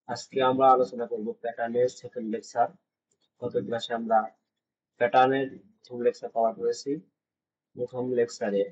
আজকে আমরা আলোচনা করব প্যাটার্নের সেকেন্ড লেকচার। গত ক্লাসে আমরা প্যাটার্নের প্রথম লেকচার কভার করেছি। প্রথম লেকচারে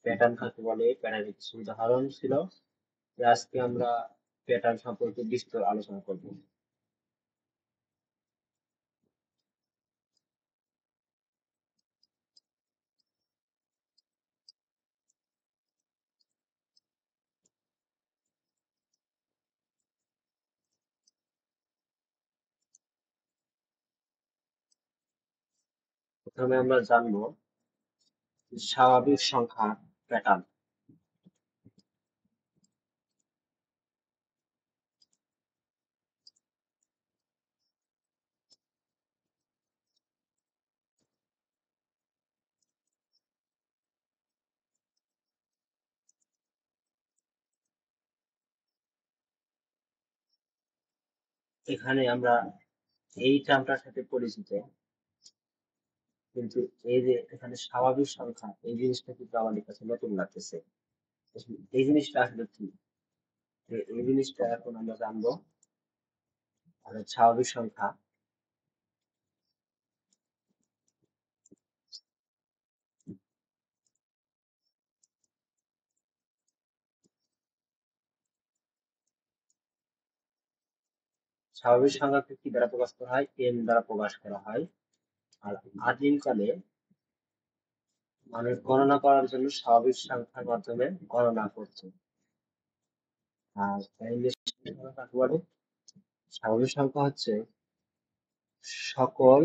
প্যাটার্ন কাকে বলে, প্যাটার্নের কিছু উদাহরণ ছিল। আজকে আমরা প্যাটার্ন সম্পর্কে বিস্তর আলোচনা করব। প্রথমে আমরা জানবো স্বাভাবিক সংখ্যা প্যাটার্ন। এখানে আমরা এই টার্মটার সাথে পরিচিত, কিন্তু এই যে এখানে স্বাভাবিক সংখ্যা এই জিনিসটা কিন্তু আমাদের কাছে নতুন লাগতেছে। এই জিনিসটা আসলে কি, এই জিনিসটা এখন আমরা জানবো। আর স্বাভাবিক সংখ্যা স্বাভাবিক সংখ্যাকে কি দ্বারা প্রকাশ করা হয়? এন দ্বারা প্রকাশ করা হয়। আর আদিমকালে মানুষ গণনা করার জন্য স্বাভাবিক সংখ্যার মাধ্যমে গণনা করত। আর কাকে বলে? স্বাভাবিক সংখ্যা হচ্ছে সকল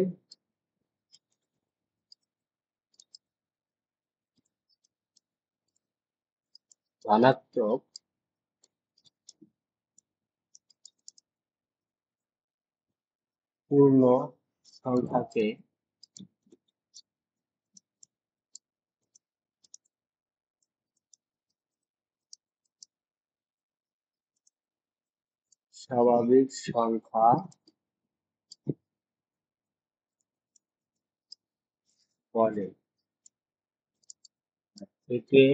ধনাত্মক পূর্ণ সংখ্যাকে স্বাভাবিক সংখ্যা বলে। একে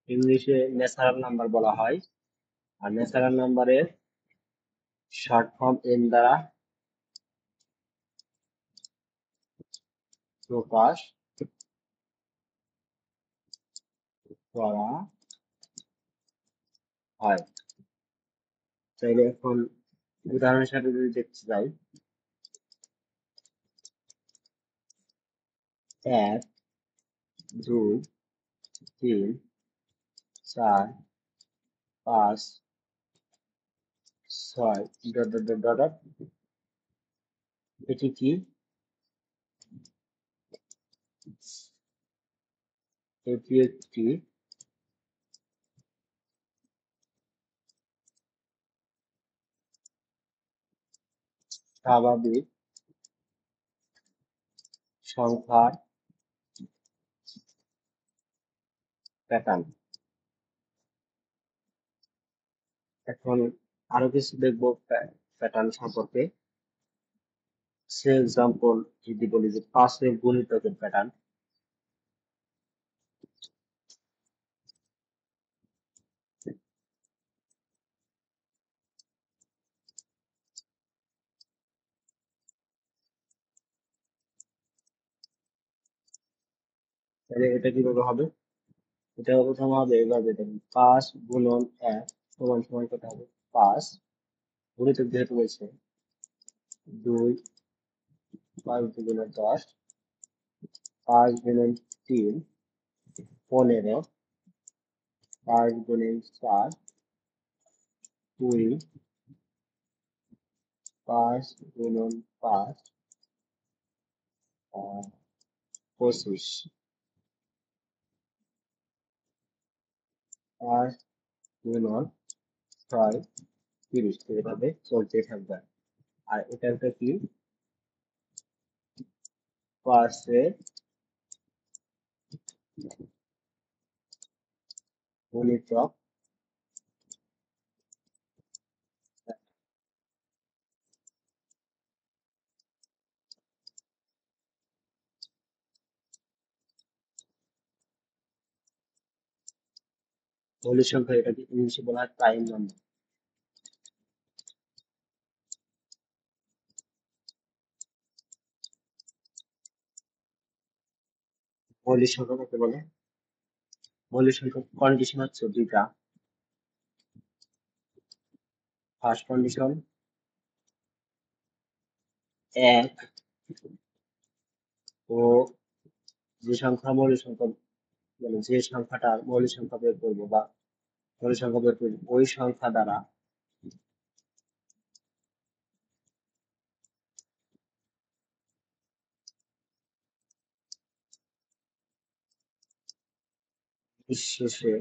ইংলিশে ন্যাচারাল নাম্বার বলা হয়। আর ন্যাচারাল নাম্বারের শর্ট ফর্ম এন দ্বারা প্রকাশ করা হয়। তাইলে এখন উদাহরণের সাথে যদি দেখতে যাই, 1, 2, 3, 4, 5, 6 dot dot dot dot dot. এটি কি? এটি একটি স্বাভাবিক সংখ্যার প্যাটার্ন। এখন আরো কিছু দেখবো প্যাটার্ন সম্পর্কে। সে এক্সাম্পল যদি বলি যে 5 এর গুণিতকের প্যাটার্ন, তাহলে এটা কিভাবে হবে? এটা প্রথম হবে এভাবে, দেখুন 5 গুণন 1 সমান সমান কত হবে? 5 গুণিতক যেহেতু বলছে 2, 5 গুণন 10, 5 গুণন 3 15, 5 গুণন 4 20, 5 গুণন 5 25, 5 গুণন 6 30। এভাবে চলতে থাকবে। আর এটা একটা কি? পার্সের গুণিতক। মৌলিক সংখ্যা, এটাকে ইংলিশে বলা হয় প্রাইম নাম্বার। মৌলিক সংখ্যা কাকে বলে? মৌলিক সংখ্যার কন্ডিশন হচ্ছে দুইটা। ফার্স্ট কন্ডিশন, এক ও যে সংখ্যা মৌলিক সংখ্যা, মানে যে সংখ্যাটা মৌলিক সংখ্যা বের করবো বা মৌলিক সংখ্যা বের করবো ওই সংখ্যা দ্বারা শেষে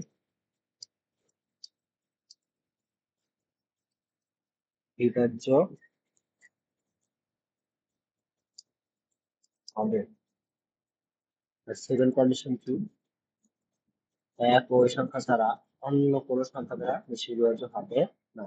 বিভাজ্য হবে। সেকেন্ড কন্ডিশন কি? এক ওই সংখ্যা ছাড়া অন্য কোনো সংখ্যা দ্বারা বেশি বিভাজ্য হবে না।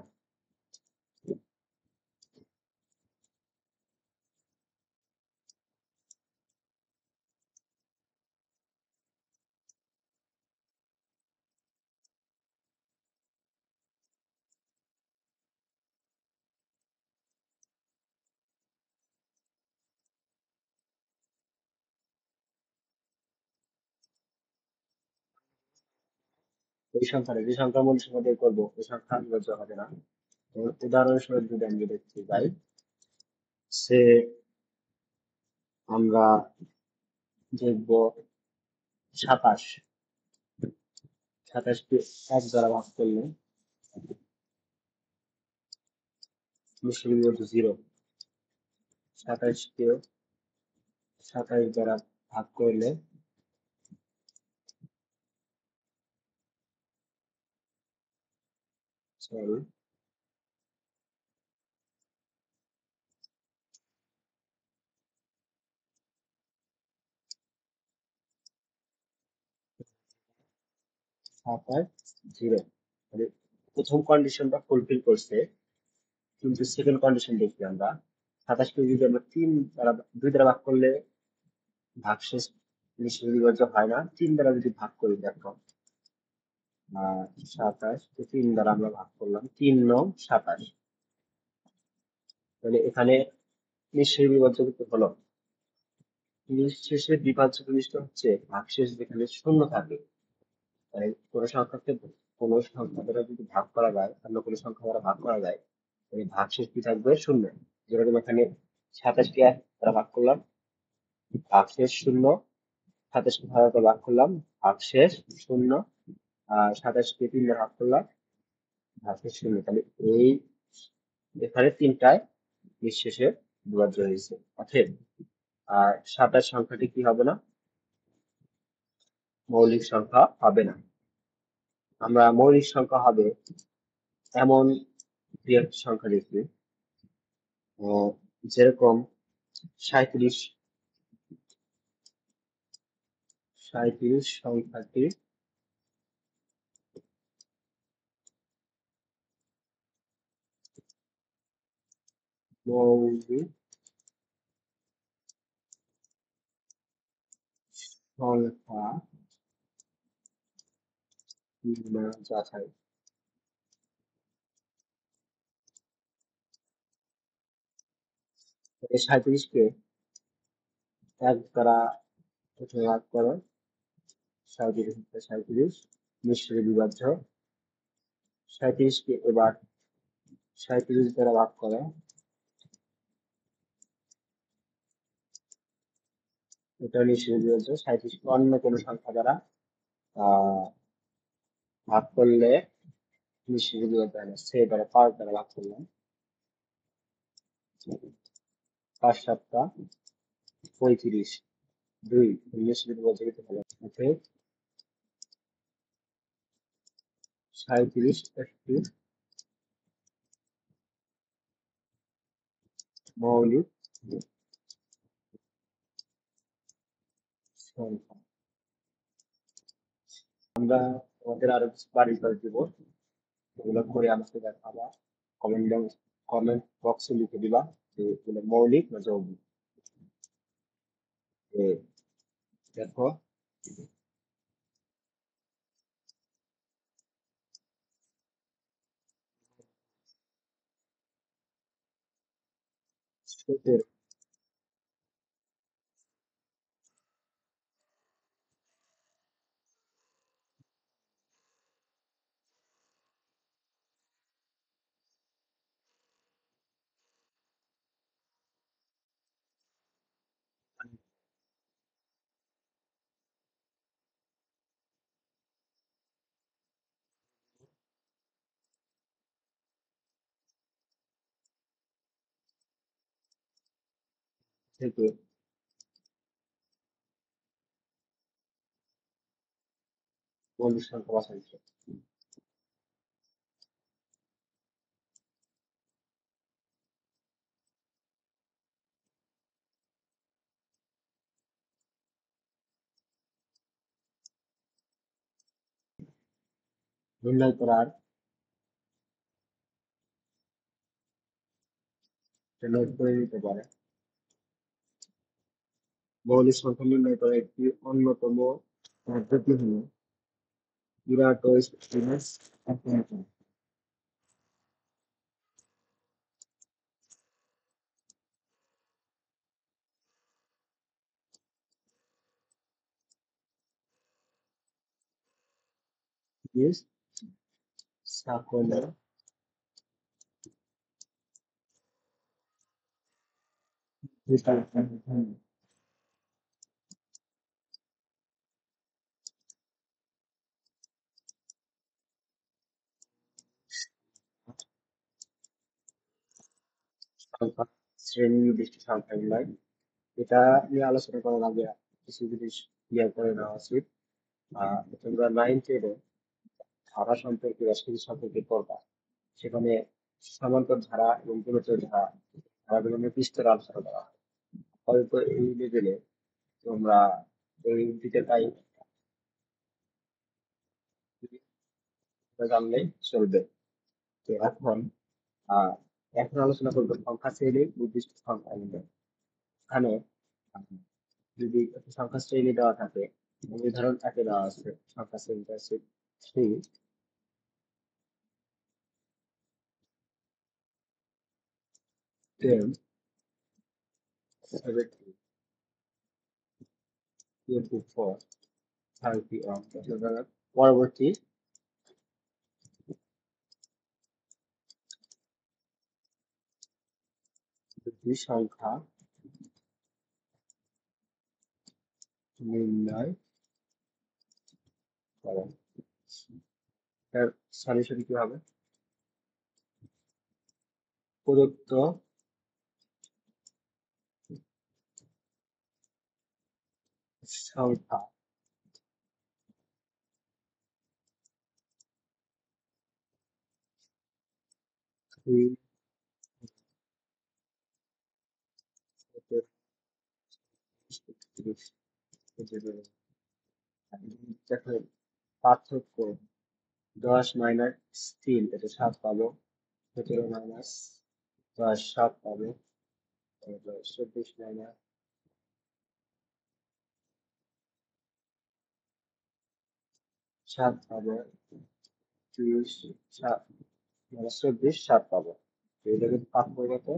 ওই সংখ্যাটা যে সংখ্যা মূল সংখ্যা বের করবো ওই সংখ্যা বিভাজ্য হবে না। উদাহরণস্বরূপ যদি আমি দেখতে যাই, সে আমরা দেখবো 27, 27কে এক দ্বারা ভাগ করলে নিশ্চয়ই বিভাজ্য 0। 27কে 27 দ্বারা ভাগ করলে সরি 27 0, মানে প্রথম কন্ডিশনটা ফুলফিল করছে, কিন্তু সেকেন্ড কন্ডিশন দেখি আমরা 27কে যদি আমরা 2 দ্বারা ভাগ করলে ভাগশেষ নিশ্চয়ই বিভাজ্য হয় না। 3 দ্বারা যদি ভাগ করি দেখো, 27কে 3 দ্বারা আমরা ভাগ করলাম, 3 9 27, মানে এখানে নিশ্চয়ই বিভাজ্য কিন্তু হলো। নিঃশেষে বিভাজ্য জিনিসটা হচ্ছে ভাগশেষ যেখানে শূন্য থাকে, মানে কোনো সংখ্যাকে কোনো সংখ্যা দ্বারা যদি ভাগ করা যায়, অন্য কোনো সংখ্যা দ্বারা ভাগ করা যায়, মানে ভাগশেষ কি থাকবে? শূন্য। যেরকম এখানে 27কে 1 দ্বারা ভাগ করলাম, ভাগশেষ শূন্য। 27কে ভাগ ভাগ করলাম, ভাগশেষ শূন্য। আর 27কে 3 দ্বারা ভাগ করলাম, ভাগশেষ শূন্য। তাহলে এই এখানে তিনটায় নিঃশেষে বিভাজ্য হয়েছে। অতএব 27 সংখ্যাটি কি হবে না? মৌলিক সংখ্যা হবে না। আমরা মৌলিক সংখ্যা হবে এমন দুই একটা সংখ্যা দেখি, যেরকম 37, 37 সংখ্যাটি মৌলিক সংখ্যা কিনা যাচাই। এই 37কে 1 দ্বারা প্রথমে ভাগ করো, 37 নিশ্চয়ই বিভাজ্য। 37কে এবার 37 দ্বারা ভাগ করো, এটা নিশ্চয়ই বিভাজ্য। 37কে অন্য কোনো সংখ্যা দ্বারা আহ ভাগ করলে নিশ্চয়ই বিভাজ্য হয় না। সে দ্বারা 5 দ্বারা ভাগ করলাম, 5 7 35, 2 নিশ্চয়ই বিভাজ্য হতে পারে। অতএব 37 একটি মৌলিক সংখ্যা। আমরা আমাদের আরো কিছু বাড়ির কাজ দিব, এগুলো করে আমাকে দেখাবা, কমেন্ট কমেন্ট বক্সে লিখে দিবা যে এগুলো মৌলিক না যৌগিক। তো দেখো, সতেরো থেকে মৌলিক সংখ্যা বাছাই করো। নির্ণয় করার জন্য করে নিতে পারে। মৌলিক সংখ্যা নির্ণয় করার একটি অন্যতম পদ্ধতি হলো ইরাটোস্থেনিস অপারেটর। This সকলের ভিতর সংখ্যা শ্রেণী নির্দিষ্ট সংখ্যা নয়। এটা নিয়ে আলোচনা করার আগে কিছু জিনিস ক্লিয়ার করে নেওয়া উচিত। তোমরা 9 10 ধারা সম্পর্কে বা সিরিজ সম্পর্কে পড়বা, সেখানে সমান্তর ধারা এবং গুণোত্তর ধারা ধারাগুলো নিয়ে বিস্তর আলোচনা করা হয়। হয়তো এই লেভেলে তোমরা এই দিকেটাই জানলেই চলবে। তো আহ এখন আলোচনা করবো সংখ্যা শ্রেণী নির্দিষ্ট সংখ্যা নিয়ে। এখানে আহ, যদি একটা সংখ্যা শ্রেণী দেওয়া থাকে, উদাহরণ থাকে দেওয়া আছে, সংখ্যা শ্রেণীটা আছে 3, 10, 70, 24, 31। পরবর্তী দুটি সংখ্যা নির্ণয় করো। এর সলিউশন কি হবে? প্রদত্ত সংখ্যা দুই হতে 30, দেখো পার্থক্য 10 মাইনাস 3, এটা 7 পাবো। 17 মাইনাস 10, 7 পাবো। 24 মাইনাস 7 পাবো। 30, 7 মাইনাস 24, 7 পাবো। তো এটা কিন্তু পার্থক্য কত?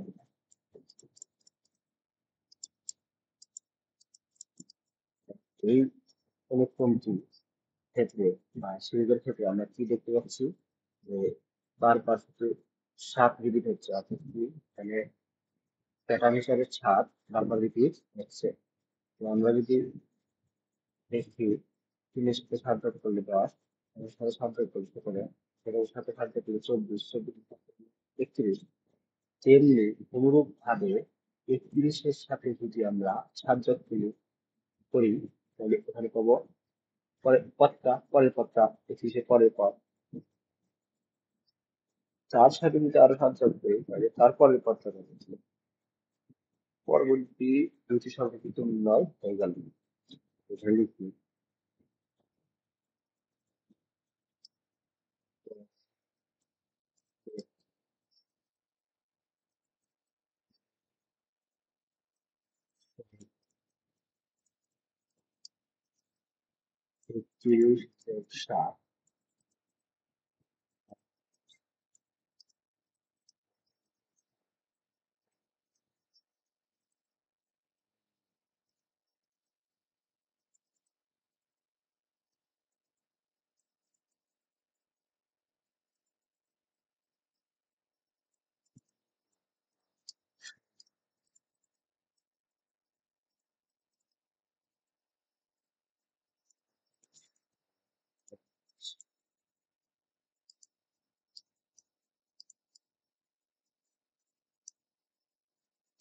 এই অনুক্রমটি ক্ষেত্রে বা সিরিজের ক্ষেত্রে আমরা কি দেখতে পাচ্ছি, যে বারবার শুধু 7 রিপিট হচ্ছে, অর্থাৎ কি এখানে প্যাটার্ন হিসাবে 7 বারবার রিপিট হচ্ছে। তো আমরা যদি দেখি 3-এর সাথে 7 যোগ করলে 10, এর সাথে 7 যোগ করলে করে, সেটার সাথে 7 যোগ করলে 24, 24 31। তেমনি অনুরূপ ভাবে 31-এর সাথে যদি আমরা 7 যোগ করি, তাহলে এখানে পাবো পরের পদটা 31-এর পরের পদ। তার সাথে যদি আরো 7 যোগ করি, তাহলে তারপরের পদটা পাবো। পরবর্তী দুটি সংখ্যা কিন্তু নয় হয়ে গেল। এখানে লিখি 31 যোগ 7।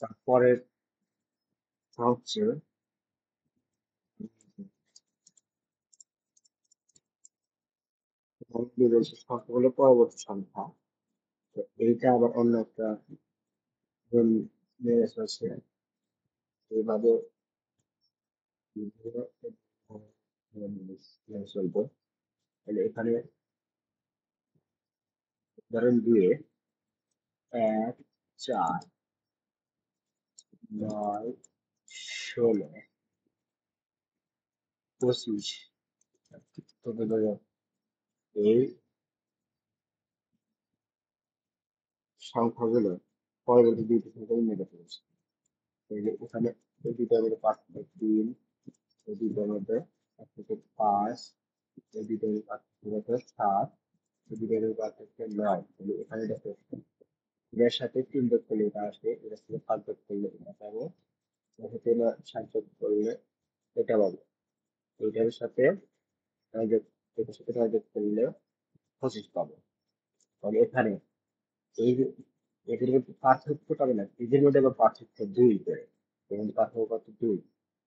তারপরে হচ্ছে সংখ্যাগুলো পরবর্তী সংখ্যা। তো এইটা আবার অন্য একটা আছে এইভাবে চলবো। তাহলে এখানে উদাহরণ দিয়ে 1, 4, 9, 16, 25 এই সংখ্যাগুলো পরবর্তী দুইটি সংখ্যা উন্নীত করেছে। এখানে এই দুইটার মধ্যে পার্থক্য 3, এই দুইটার মধ্যে পার্থক্য 5, এই দুইটার মধ্যে পার্থক্য 7, এই দুইটার মধ্যে পার্থক্য 9। এখানে দেখো এর সাথে 3 যোগ করলে এটা আসবে, এটার সাথে 5 যোগ করলে এটা পাবো, এটার সাথে 7 যোগ করলে এটা পাবো, এইটার সাথে 9 যোগ, এটার সাথে 9 যোগ করলে 25 পাবো। তাহলে এখানে এই যে এদের মধ্যে পার্থক্য পাবে না, এদের মধ্যে আবার পার্থক্য 2 করে, যেমন পার্থক্য কত 2,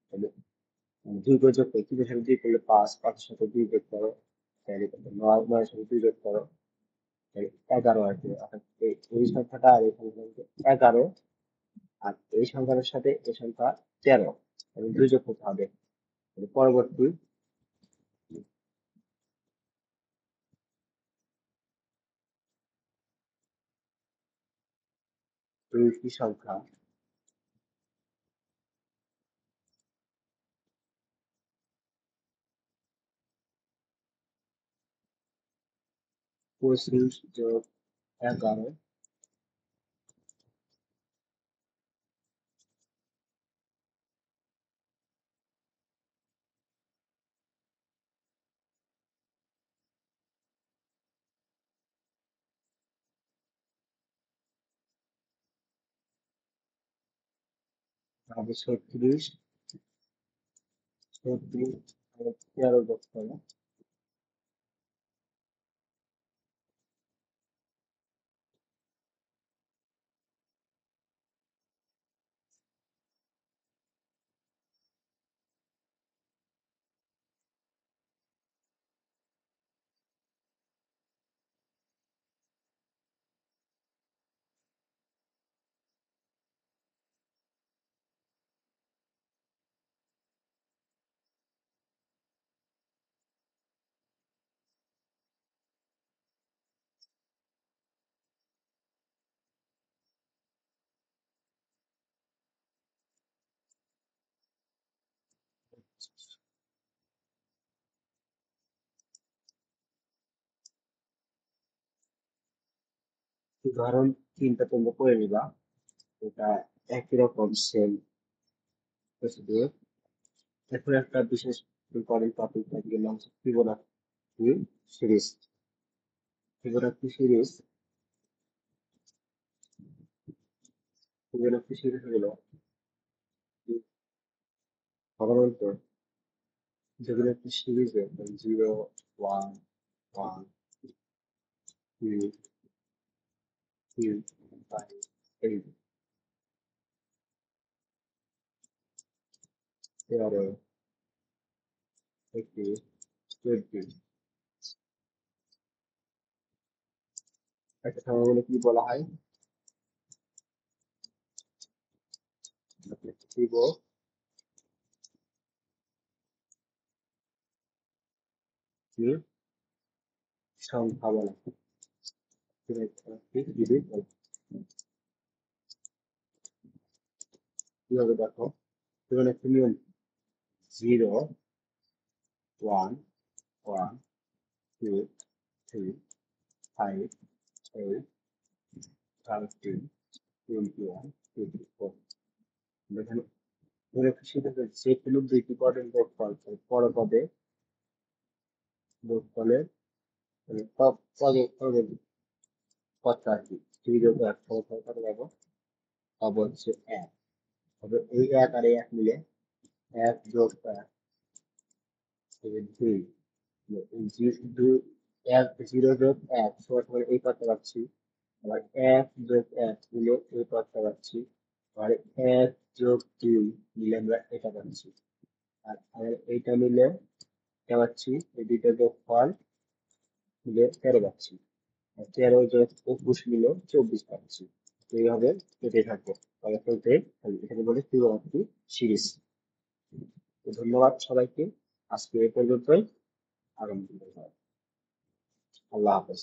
তাহলে 2 করে যোগ করে 3 এর সাথে 2 করলে 5, 5 এর সাথে 2 যোগ করো তাহলে 9, 9 এর সাথে 2 যোগ করো তাহলে 11 আসবে। অর্থাৎ এই সংখ্যাটা আর এই সংখ্যাটা 11, আর এই সংখ্যার সাথে এই সংখ্যা 13, এবং 2 যোগ করতে হবে। পরবর্তী দুইটি সংখ্যা 25 যোগ 11 হবে 36, 36 আর 13 যোগ করো উদাহরণ 3টা তোমরা করে নিবা, এটা একই রকম সেম প্রসিডিউর। এখন একটা বিশেষ ইম্পর্টেন্ট টপিক আজকে নাম হচ্ছে Fibonacci series. Fibonacci series, Fibonacci series হলো সাধারণত যেগুলো একটি সিরিজে 0, 1, 1, 2, 3, 5, 8, 13, 21, 20, একটা সংখ্যাগুলো কি বলা হয়? ফিবোনাচি সংখ্যা বলা হয়। ফিবোনাচি সিরিজ বলা হয়। কিভাবে দেখো, ফিবোনাচি নিয়ম 0, 1, 1, 2, 3, 5, 8, 13, 21, 24। এখানে ফিবোনাচি সিরিজের যে কোনো দুইটি পদের যোগফল পরপদে যোগফলের পদে পদটা আর কি, 3 যোগ 1 সমান কত পাবো? পাবো হচ্ছে 1। তবে এই 1 আর এই 1 মিলে 1 যোগ 1 2, দুই 1, 0 যোগ 1 সমান এই পদটা পাচ্ছি, আবার 1 যোগ 1 মিলে এই পদটা পাচ্ছি, আর 1 যোগ 2 মিলে আমরা এটা পাচ্ছি। আর এইটা মিলে এটা পাচ্ছি, এই দুইটা যোগ ফল মিলে 13 পাচ্ছি। আর 13 যোগ 21 মিলে 24 পাচ্ছি। তো এইভাবে কেটে থাকবো, ফলাফল এখানে বলে ফিবোনাচি সিরিজ। তো ধন্যবাদ সবাইকে, আজকে এই পর্যন্তই। আগামী দিনে আল্লাহ হাফেজ।